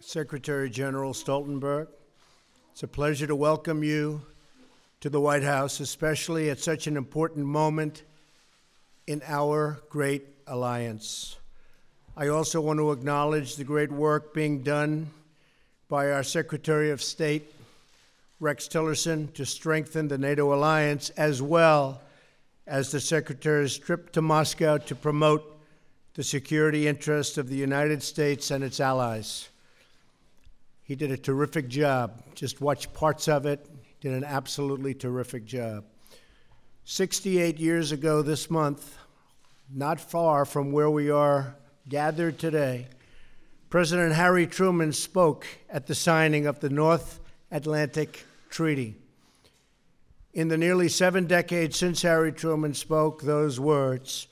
Secretary General Stoltenberg. It's a pleasure to welcome you to the White House, especially at such an important moment in our great alliance. I also want to acknowledge the great work being done by our Secretary of State, Rex Tillerson, to strengthen the NATO alliance, as well as the Secretary's trip to Moscow to promote the security interests of the United States and its allies. He did a terrific job. Just watch parts of it. Did an absolutely terrific job. 68 years ago this month, not far from where we are gathered today, President Harry Truman spoke at the signing of the North Atlantic Treaty. In the nearly 7 decades since Harry Truman spoke those words,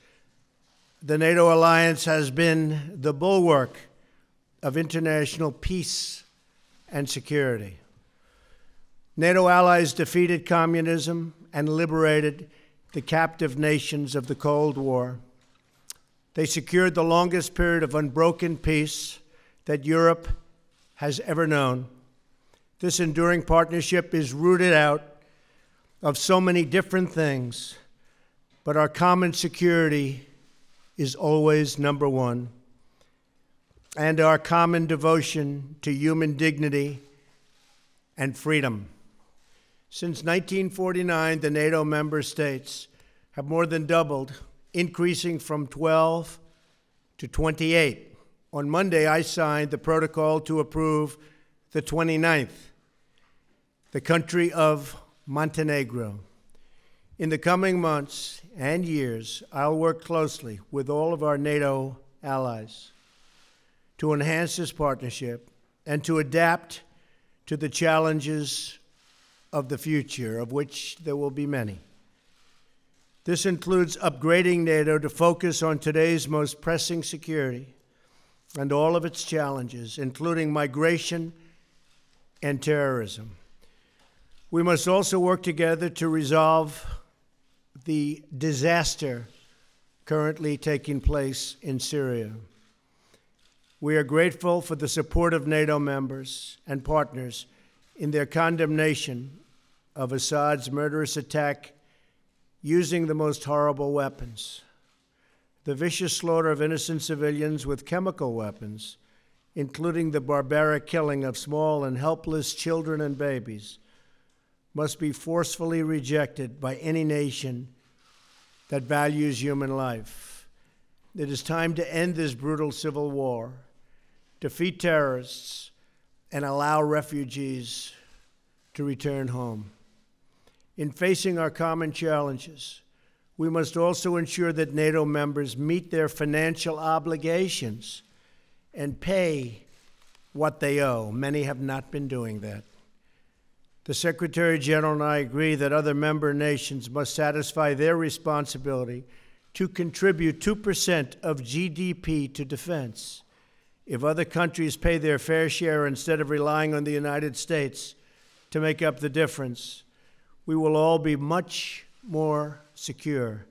the NATO alliance has been the bulwark of international peace and security. NATO allies defeated communism and liberated the captive nations of the Cold War. They secured the longest period of unbroken peace that Europe has ever known. This enduring partnership is rooted out of so many different things, but our common security is always number one, and our common devotion to human dignity and freedom. Since 1949, the NATO member states have more than doubled, increasing from 12 to 28. On Monday, I signed the protocol to approve the 29th, the country of Montenegro. In the coming months and years, I'll work closely with all of our NATO allies to enhance this partnership and to adapt to the challenges of the future, of which there will be many. This includes upgrading NATO to focus on today's most pressing security and all of its challenges, including migration and terrorism. We must also work together to resolve the disaster currently taking place in Syria. We are grateful for the support of NATO members and partners in their condemnation of Assad's murderous attack using the most horrible weapons. The vicious slaughter of innocent civilians with chemical weapons, including the barbaric killing of small and helpless children and babies, must be forcefully rejected by any nation that values human life. It is time to end this brutal civil war, defeat terrorists, and allow refugees to return home. In facing our common challenges, we must also ensure that NATO members meet their financial obligations and pay what they owe. Many have not been doing that. The Secretary General and I agree that other member nations must satisfy their responsibility to contribute 2% of GDP to defense. If other countries pay their fair share instead of relying on the United States to make up the difference, we will all be much more secure,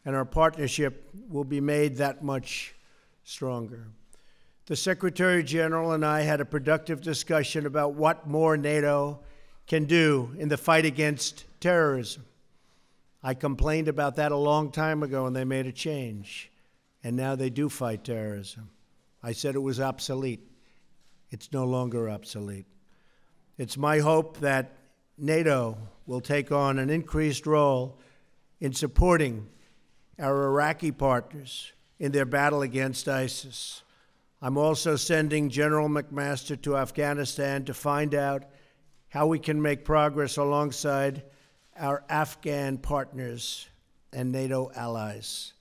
and our partnership will be made that much stronger. The Secretary General and I had a productive discussion about what more NATO can do in the fight against terrorism. I complained about that a long time ago, and they made a change, and now they do fight terrorism. I said it was obsolete. It's no longer obsolete. It's my hope that NATO will take on an increased role in supporting our Iraqi partners in their battle against ISIS. I'm also sending General McMaster to Afghanistan to find out how we can make progress alongside our Afghan partners and NATO allies.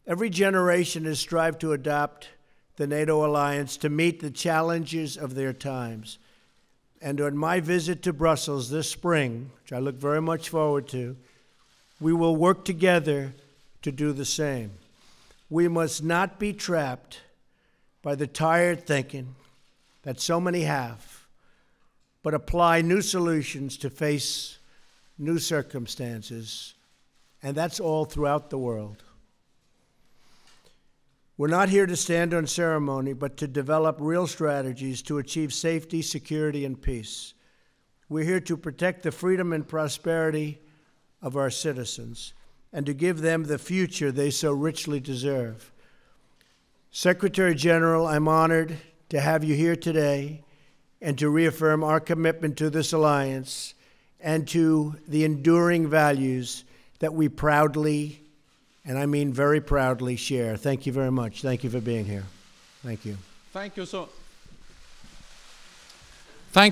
Every generation has strived to adopt the NATO alliance to meet the challenges of their times. And on my visit to Brussels this spring, which I look very much forward to, we will work together to do the same. We must not be trapped by the tired thinking that so many have, but apply new solutions to face new circumstances, and that's all throughout the world. We're not here to stand on ceremony, but to develop real strategies to achieve safety, security, and peace. We're here to protect the freedom and prosperity of our citizens and to give them the future they so richly deserve. Secretary General, I'm honored to have you here today and to reaffirm our commitment to this alliance and to the enduring values that we proudly, and I mean very proudly, share. Thank you very much. Thank you for being here. Thank you. Thank you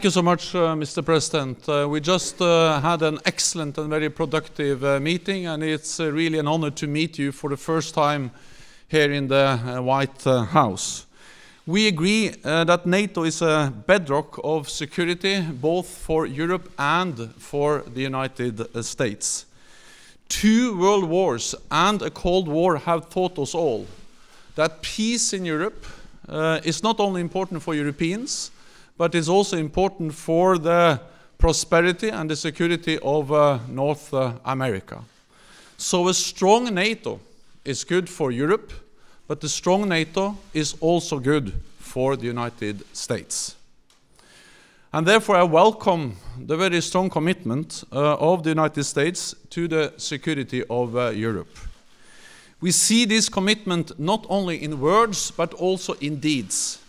so much, Mr. President. We just had an excellent and very productive meeting, and it's really an honor to meet you for the first time here in the White House. We agree that NATO is a bedrock of security, both for Europe and for the United States. 2 world wars and a Cold War have taught us all that peace in Europe is not only important for Europeans, but is also important for the prosperity and the security of North America. So a strong NATO is good for Europe, but the strong NATO is also good for the United States. And therefore I welcome the very strong commitment of the United States to the security of Europe. We see this commitment not only in words, but also in deeds.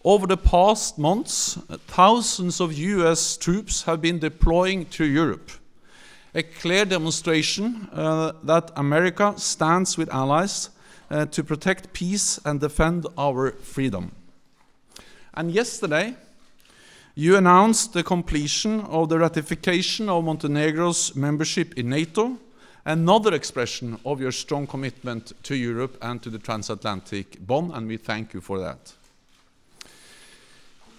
Over the past months, thousands of US troops have been deploying to Europe, a clear demonstration that America stands with allies to protect peace and defend our freedom. And yesterday, you announced the completion of the ratification of Montenegro's membership in NATO, another expression of your strong commitment to Europe and to the transatlantic bond, and we thank you for that.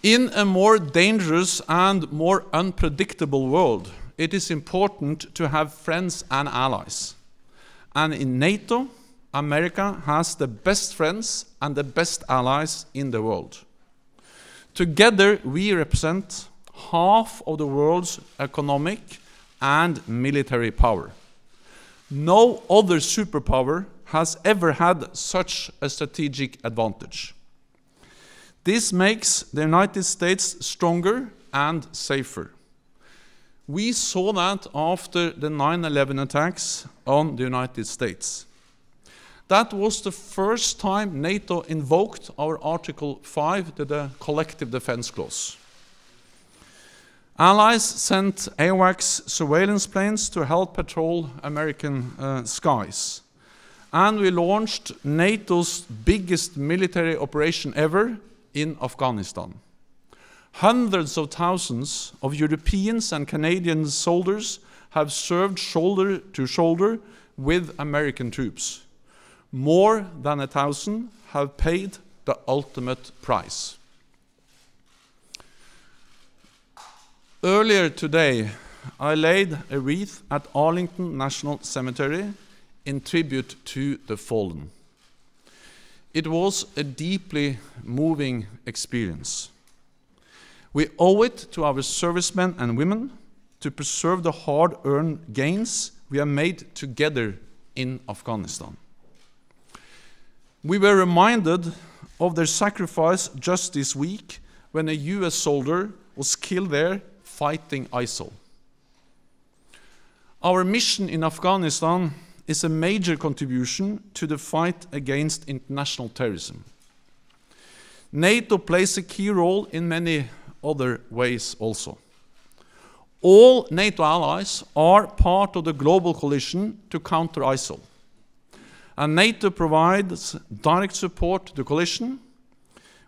In a more dangerous and more unpredictable world, it is important to have friends and allies. And in NATO, America has the best friends and the best allies in the world. Together, we represent half of the world's economic and military power. No other superpower has ever had such a strategic advantage. This makes the United States stronger and safer. We saw that after the 9/11 attacks on the United States. That was the first time NATO invoked our Article 5, the Collective Defense Clause. Allies sent AWACS surveillance planes to help patrol American skies. And we launched NATO's biggest military operation ever in Afghanistan. Hundreds of thousands of Europeans and Canadian soldiers have served shoulder to shoulder with American troops. More than 1,000 have paid the ultimate price. Earlier today, I laid a wreath at Arlington National Cemetery in tribute to the fallen. It was a deeply moving experience. We owe it to our servicemen and women to preserve the hard-earned gains we have made together in Afghanistan. We were reminded of their sacrifice just this week when a US soldier was killed there fighting ISIL. Our mission in Afghanistan is a major contribution to the fight against international terrorism. NATO plays a key role in many other ways also. All NATO allies are part of the global coalition to counter ISIL. And NATO provides direct support to the coalition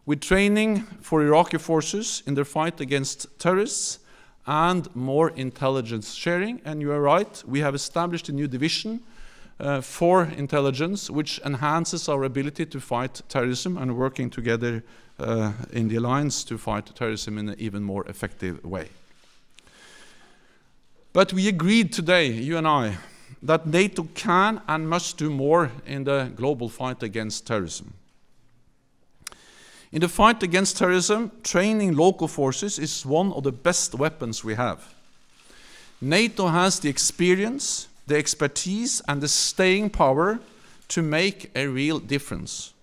with training for Iraqi forces in their fight against terrorists and more intelligence sharing. And you are right, we have established a new division for intelligence, which enhances our ability to fight terrorism and working together in the alliance to fight terrorism in an even more effective way. But we agreed today, you and I, that NATO can and must do more in the global fight against terrorism. In the fight against terrorism, training local forces is one of the best weapons we have. NATO has the experience, the expertise, and the staying power to make a real difference.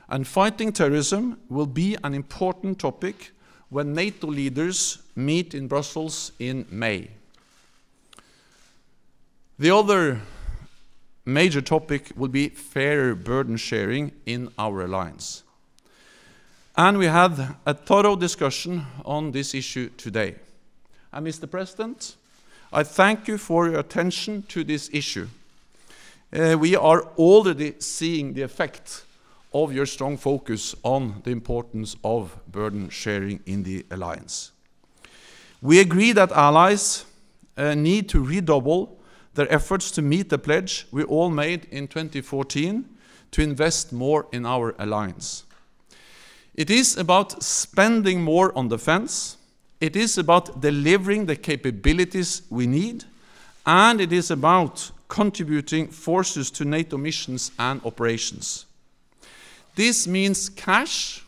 And fighting terrorism will be an important topic when NATO leaders meet in Brussels in May. The other major topic will be fairer burden sharing in our alliance. And we had a thorough discussion on this issue today. And Mr. President, I thank you for your attention to this issue. We are already seeing the effect of your strong focus on the importance of burden sharing in the alliance. We agree that allies need to redouble their efforts to meet the pledge we all made in 2014 to invest more in our alliance. It is about spending more on defense, it is about delivering the capabilities we need, and it is about contributing forces to NATO missions and operations. This means cash,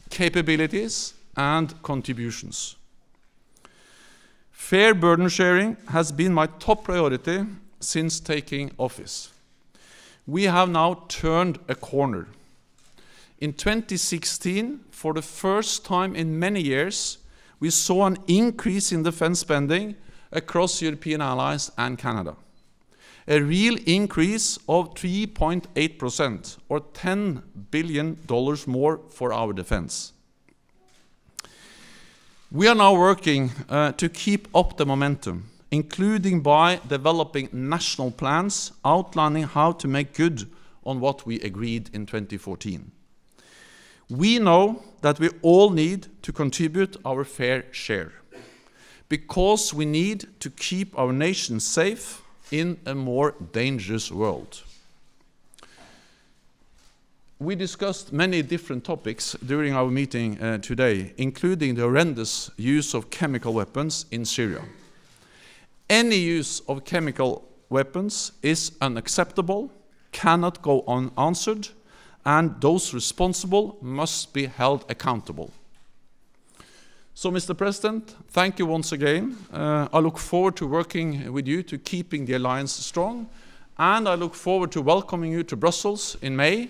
capabilities, and contributions. Fair burden sharing has been my top priority since taking office. We have now turned a corner. In 2016, for the first time in many years, we saw an increase in defense spending across European allies and Canada. A real increase of 3.8%, or $10 billion more for our defense. We are now working to keep up the momentum, including by developing national plans outlining how to make good on what we agreed in 2014. We know that we all need to contribute our fair share, because we need to keep our nation safe in a more dangerous world. We discussed many different topics during our meeting today, including the horrendous use of chemical weapons in Syria. Any use of chemical weapons is unacceptable, cannot go unanswered, and those responsible must be held accountable. So, Mr. President, thank you once again. I look forward to working with you to keeping the alliance strong, and I look forward to welcoming you to Brussels in May,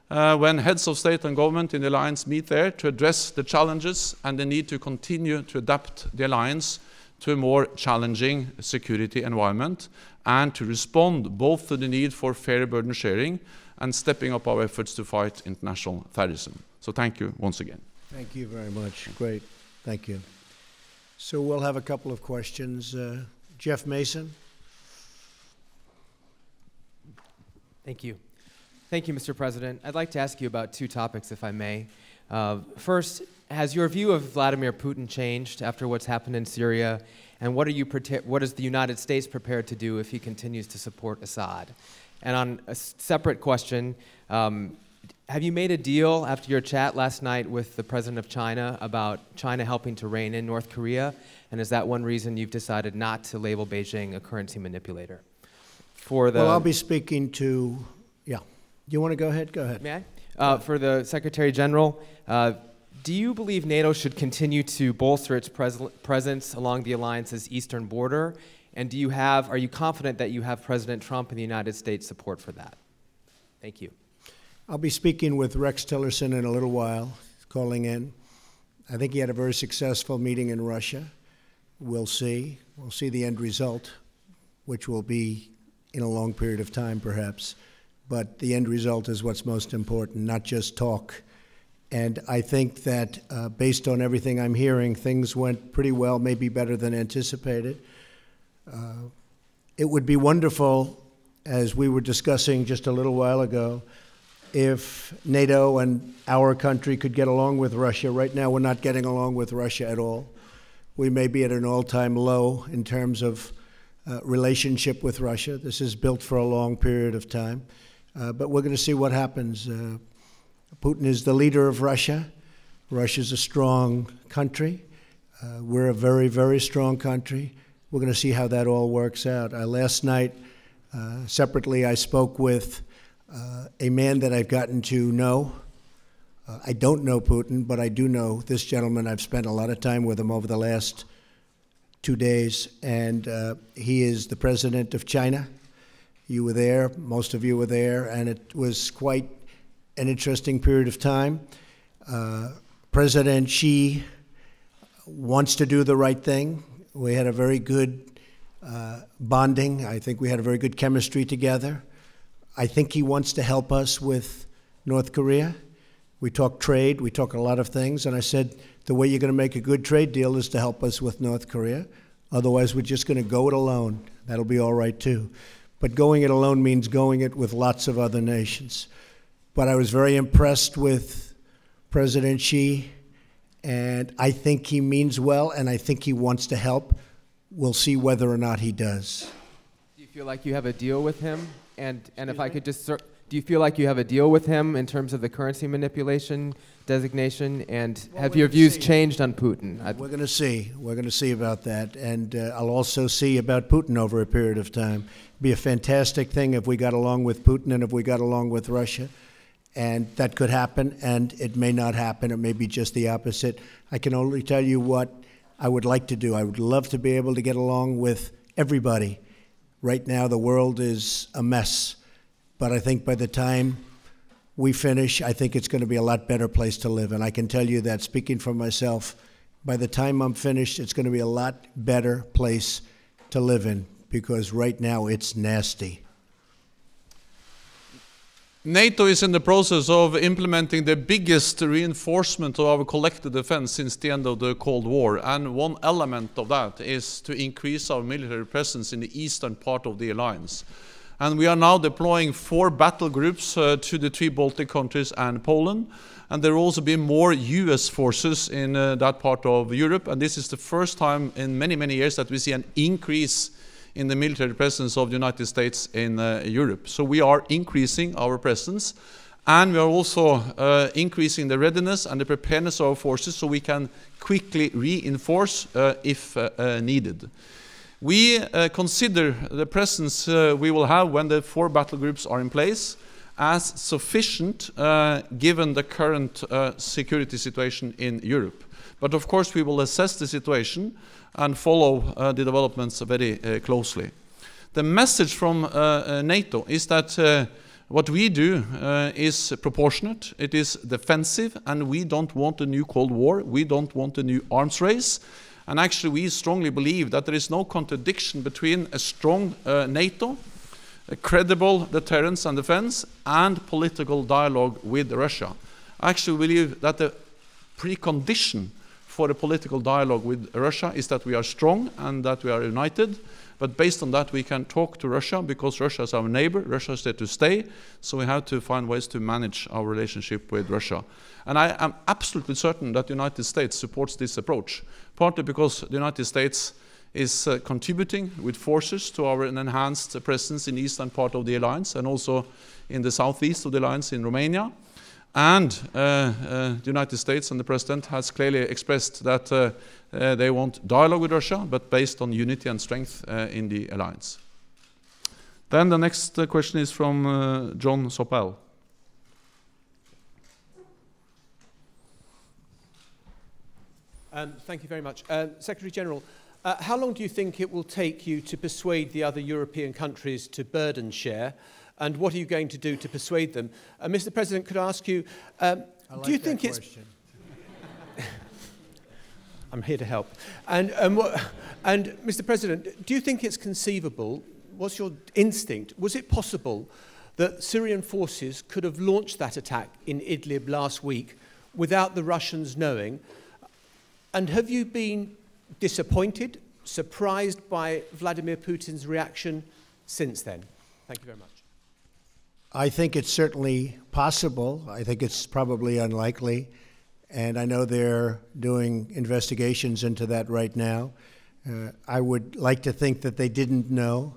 when heads of state and government in the alliance meet there to address the challenges and the need to continue to adapt the alliance to a more challenging security environment, and to respond both to the need for fair burden sharing and stepping up our efforts to fight international terrorism. So thank you once again. Thank you very much. Great. Thank you. So we'll have a couple of questions. Jeff Mason. Thank you. Thank you, Mr. President. I'd like to ask you about two topics, if I may. First, has your view of Vladimir Putin changed after what's happened in Syria? And what is the United States prepared to do if he continues to support Assad? And on a separate question, have you made a deal after your chat last night with the president of China about China helping to rein in North Korea? And is that one reason you've decided not to label Beijing a currency manipulator? Well, I'll be speaking to, yeah. Do you want to go ahead? Go ahead. May I? For the Secretary General, do you believe NATO should continue to bolster its presence along the alliance's eastern border? And are you confident that you have President Trump and the United States support for that? Thank you. I'll be speaking with Rex Tillerson in a little while, calling in. I think he had a very successful meeting in Russia. We'll see. We'll see the end result, which will be in a long period of time, perhaps. But the end result is what's most important, not just talk. And I think that based on everything I'm hearing, things went pretty well, maybe better than anticipated. It would be wonderful, as we were discussing just a little while ago, if NATO and our country could get along with Russia. Right now, we're not getting along with Russia at all. We may be at an all-time low in terms of relationship with Russia. This is built for a long period of time. But we're going to see what happens. Putin is the leader of Russia. Russia's a strong country. We're a very, very strong country. We're going to see how that all works out. Last night, separately, I spoke with a man that I've gotten to know. I don't know Putin, but I do know this gentleman. I've spent a lot of time with him over the last 2 days, and he is the president of China. You were there, most of you were there, and it was quite an interesting period of time. President Xi wants to do the right thing. We had a very good bonding. I think we had a very good chemistry together. I think he wants to help us with North Korea. We talk trade, we talk a lot of things, and I said the way you're going to make a good trade deal is to help us with North Korea. Otherwise, we're just going to go it alone. That'll be all right, too. But going it alone means going it with lots of other nations. But I was very impressed with President Xi, and I think he means well, and I think he wants to help. We'll see whether or not he does. Do you feel like you have a deal with him? And if I could just, do you feel like you have a deal with him in terms of the currency manipulation designation? And have your views changed on Putin? We're going to see. We're going to see about that. And I'll also see about Putin over a period of time. It'd be a fantastic thing if we got along with Putin and if we got along with Russia. And that could happen, and it may not happen. It may be just the opposite. I can only tell you what I would like to do. I would love to be able to get along with everybody. Right now, the world is a mess. But I think by the time we finish, I think it's going to be a lot better place to live. And I can tell you that, speaking for myself, by the time I'm finished, it's going to be a lot better place to live in, because right now it's nasty. NATO is in the process of implementing the biggest reinforcement of our collective defense since the end of the Cold War. And one element of that is to increase our military presence in the eastern part of the alliance. And we are now deploying 4 battle groups to the 3 Baltic countries and Poland. And there will also be more US forces in that part of Europe. And this is the first time in many, many years that we see an increase in the military presence of the United States in Europe. So we are increasing our presence, and we are also increasing the readiness and the preparedness of our forces so we can quickly reinforce if needed. We consider the presence we will have when the 4 battle groups are in place as sufficient given the current security situation in Europe. But of course we will assess the situation and follow the developments very closely. The message from NATO is that what we do is proportionate, it is defensive, and we don't want a new Cold War, we don't want a new arms race. And actually we strongly believe that there is no contradiction between a strong NATO, a credible deterrence and defense, and political dialogue with Russia. I actually believe that the precondition for a political dialogue with Russia is that we are strong and that we are united. But based on that, we can talk to Russia because Russia is our neighbor, Russia is there to stay. So we have to find ways to manage our relationship with Russia. And I am absolutely certain that the United States supports this approach, partly because the United States is contributing with forces to our enhanced presence in the eastern part of the alliance and also in the southeast of the alliance in Romania. And the United States and the President has clearly expressed that they want dialogue with Russia, but based on unity and strength in the alliance. Then the next question is from John Sopel. Thank you very much. Secretary General, how long do you think it will take you to persuade the other European countries to burden share? And what are you going to do to persuade them? Mr. President, could I ask you, do you think it's... I'm here to help. And Mr. President, do you think it's conceivable, what's your instinct, was it possible that Syrian forces could have launched that attack in Idlib last week without the Russians knowing? And have you been disappointed, surprised by Vladimir Putin's reaction since then? Thank you very much. I think it's certainly possible. I think it's probably unlikely. And I know they're doing investigations into that right now. I would like to think that they didn't know,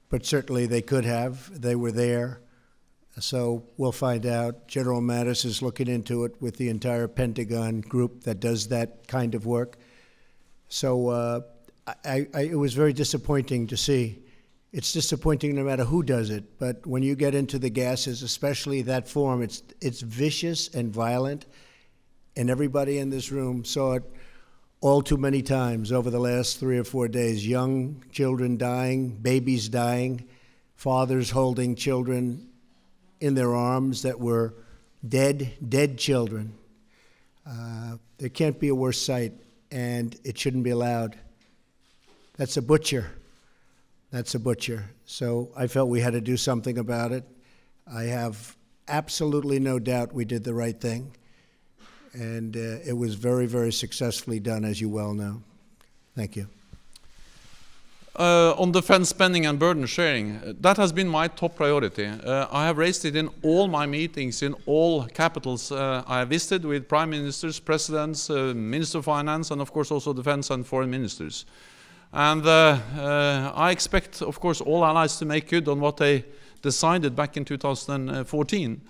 but certainly they could have. They were there. So we'll find out. General Mattis is looking into it with the entire Pentagon group that does that kind of work. So it was very disappointing to see. It's disappointing no matter who does it, but when you get into the gases, especially that form, it's vicious and violent, and everybody in this room saw it all too many times over the last 3 or 4 days. Young children dying, babies dying, fathers holding children in their arms that were dead children. There can't be a worse sight, and it shouldn't be allowed. That's a butcher. That's a butcher. So I felt we had to do something about it. I have absolutely no doubt we did the right thing, and it was very, very successfully done, as you well know. Thank you. On defense spending and burden sharing, that has been my top priority. I have raised it in all my meetings, in all capitals I have visited with prime ministers, presidents, minister of finance, and of course also defense and foreign ministers. And I expect, of course, all allies to make good on what they decided back in 2014.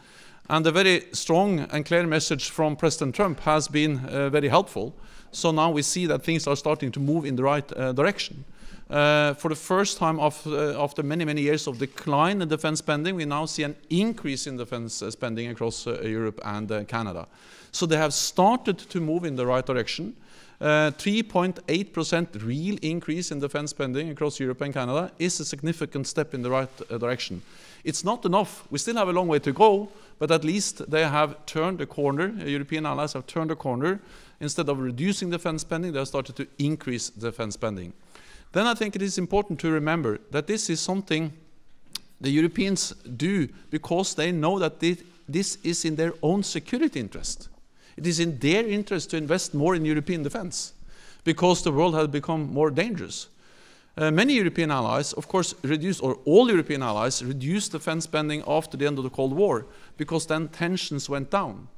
And the very strong and clear message from President Trump has been very helpful. So now we see that things are starting to move in the right direction. For the first time after many, many years of decline in defense spending, we now see an increase in defense spending across Europe and Canada. So they have started to move in the right direction. 3.8% real increase in defense spending across Europe and Canada is a significant step in the right direction. It's not enough. We still have a long way to go, but at least they have turned the corner. European allies have turned the corner. Instead of reducing defense spending, they have started to increase defense spending. Then I think it is important to remember that this is something the Europeans do because they know that this is in their own security interest. It is in their interest to invest more in European defense because the world has become more dangerous. Many European allies, of course, reduced, or all European allies, reduced defense spending after the end of the Cold War because then tensions went down.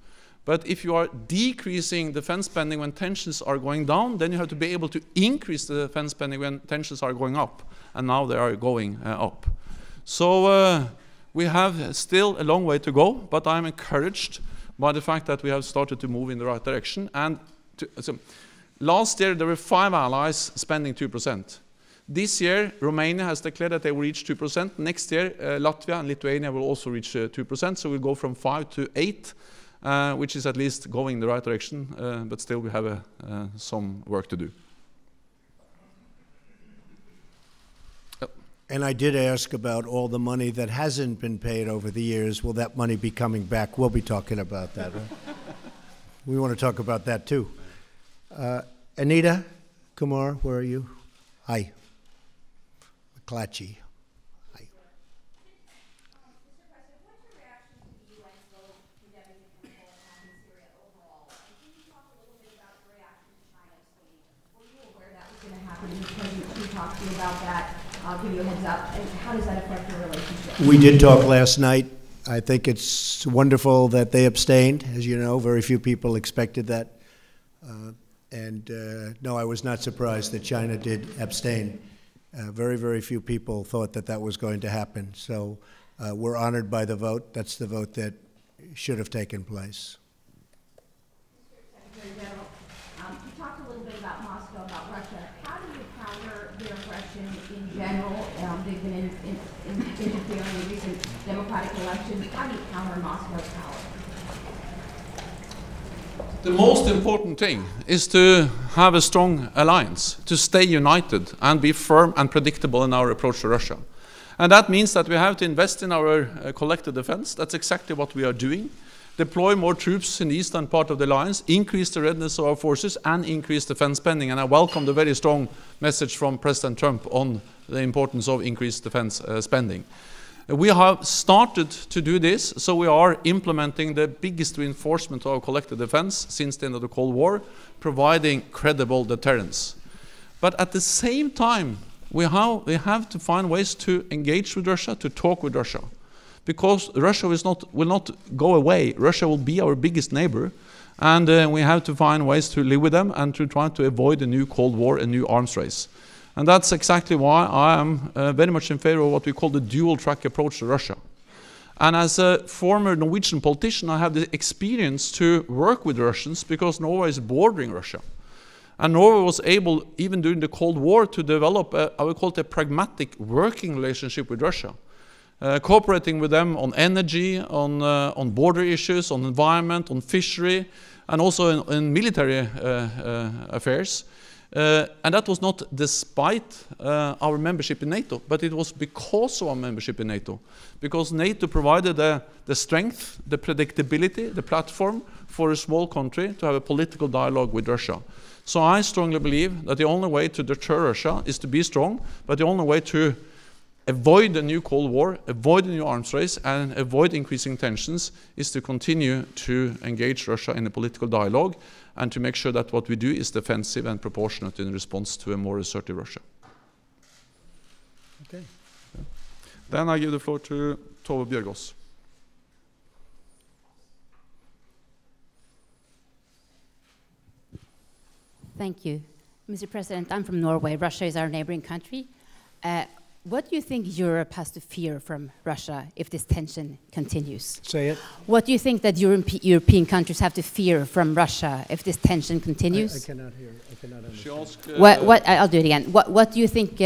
But if you are decreasing defense spending when tensions are going down, then you have to be able to increase the defense spending when tensions are going up. And now they are going up. So we have still a long way to go, but I'm encouraged by the fact that we have started to move in the right direction. And so last year, there were 5 allies spending 2%. This year, Romania has declared that they will reach 2%. Next year, Latvia and Lithuania will also reach 2%. So we'll go from 5 to 8. Which is at least going in the right direction, but still we have some work to do. And I did ask about all the money that hasn't been paid over the years. Will that money be coming back? We'll be talking about that. Right? We want to talk about that too. Anita Kumar, where are you? Hi. McClatchy. Talk to you about that. I'll give you a heads up. And how does that affect your relationship? We did talk last night. I think it's wonderful that they abstained. As you know, very few people expected that. No, I was not surprised that China did abstain. Very, very few people thought that that was going to happen. So we're honored by the vote. That's the vote that should have taken place. Mr. Secretary General, you talked a little bit about Moscow, about Russia. How do you counter their aggression in general? They've been interfering in recent democratic elections. How do you counter Moscow's power? The most important thing is to have a strong alliance, to stay united and be firm and predictable in our approach to Russia. And that means that we have to invest in our collective defense. That's exactly what we are doing. Deploy more troops in the eastern part of the alliance, increase the readiness of our forces, and increase defense spending. And I welcome the very strong message from President Trump on the importance of increased defense spending. We have started to do this, so we are implementing the biggest reinforcement of our collective defense since the end of the Cold War, providing credible deterrence. But at the same time, we have to find ways to engage with Russia, to talk with Russia. Because Russia will not go away. Russia will be our biggest neighbor. And we have to find ways to live with them and to try to avoid a new Cold War, a new arms race. And that's exactly why I am very much in favor of what we call the dual-track approach to Russia. And as a former Norwegian politician, I have the experience to work with Russians because Norway is bordering Russia. And Norway was able, even during the Cold War, to develop, I would call it a pragmatic working relationship with Russia. Cooperating with them on energy, on border issues, on environment, on fishery, and also in military affairs. And that was not despite our membership in NATO, but it was because of our membership in NATO. Because NATO provided the strength, the predictability, the platform for a small country to have a political dialogue with Russia. So I strongly believe that the only way to deter Russia is to be strong, but the only way to avoid a new Cold War, avoid a new arms race, and avoid increasing tensions is to continue to engage Russia in a political dialogue and to make sure that what we do is defensive and proportionate in response to a more assertive Russia. Okay. Then I give the floor to Tove Bjørgaas. Thank you. Mr. President, I'm from Norway. Russia is our neighboring country. What do you think Europe has to fear from Russia if this tension continues? Say it. What do you think that European countries have to fear from Russia if this tension continues? I cannot hear. I cannot understand. She asked, I'll do it again. What do you think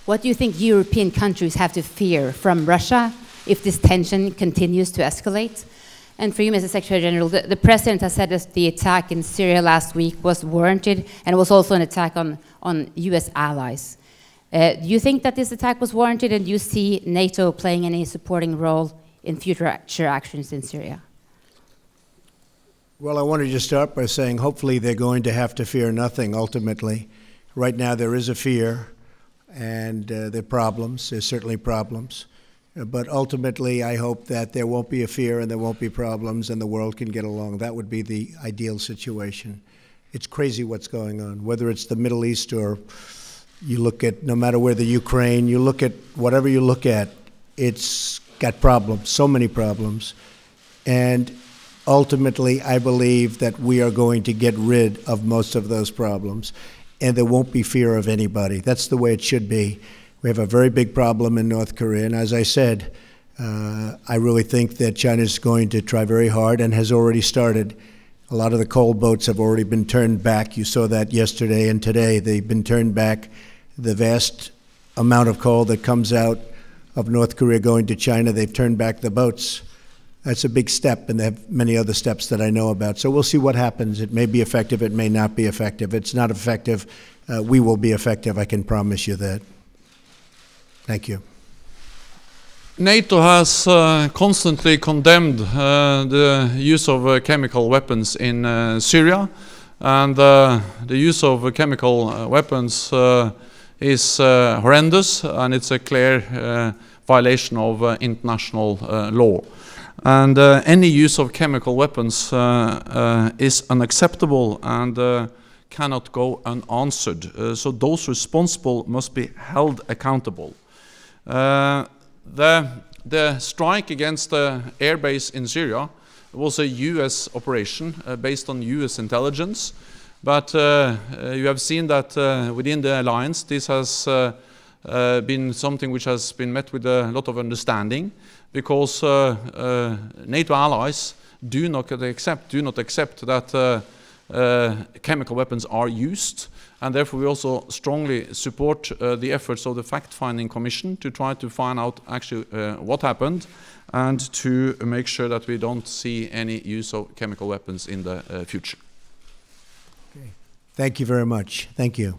what do you think European countries have to fear from Russia if this tension continues to escalate? And for you, Mr. Secretary General, the President has said that the attack in Syria last week was warranted, and it was also an attack on US allies. Do you think that this attack was warranted, and do you see NATO playing any supporting role in future actions in Syria? Well, I wanted to start by saying hopefully they're going to have to fear nothing ultimately. Right now there is a fear, and there are problems. There's certainly problems. But ultimately, I hope that there won't be a fear and there won't be problems and the world can get along. That would be the ideal situation. It's crazy what's going on, whether it's the Middle East or you look at, no matter where the Ukraine, you look at whatever you look at, it's got problems, so many problems. And ultimately, I believe that we are going to get rid of most of those problems and there won't be fear of anybody. That's the way it should be. We have a very big problem in North Korea, and as I said, I really think that China is going to try very hard and has already started. A lot of the coal boats have already been turned back. You saw that yesterday and today. They've been turned back. The vast amount of coal that comes out of North Korea going to China, they've turned back the boats. That's a big step, and they have many other steps that I know about. So we'll see what happens. It may be effective, it may not be effective. It's not effective. We will be effective, I can promise you that. Thank you. NATO has constantly condemned the use of chemical weapons in Syria, and the use of chemical weapons is horrendous, and it's a clear violation of international law. And any use of chemical weapons is unacceptable and cannot go unanswered. So those responsible must be held accountable. The strike against the airbase in Syria was a US operation based on US intelligence, but you have seen that within the alliance this has been something which has been met with a lot of understanding, because NATO allies do not accept that chemical weapons are used. And therefore we also strongly support the efforts of the Fact-Finding Commission to try to find out actually what happened and to make sure that we don't see any use of chemical weapons in the future. Okay. Thank you very much. Thank you.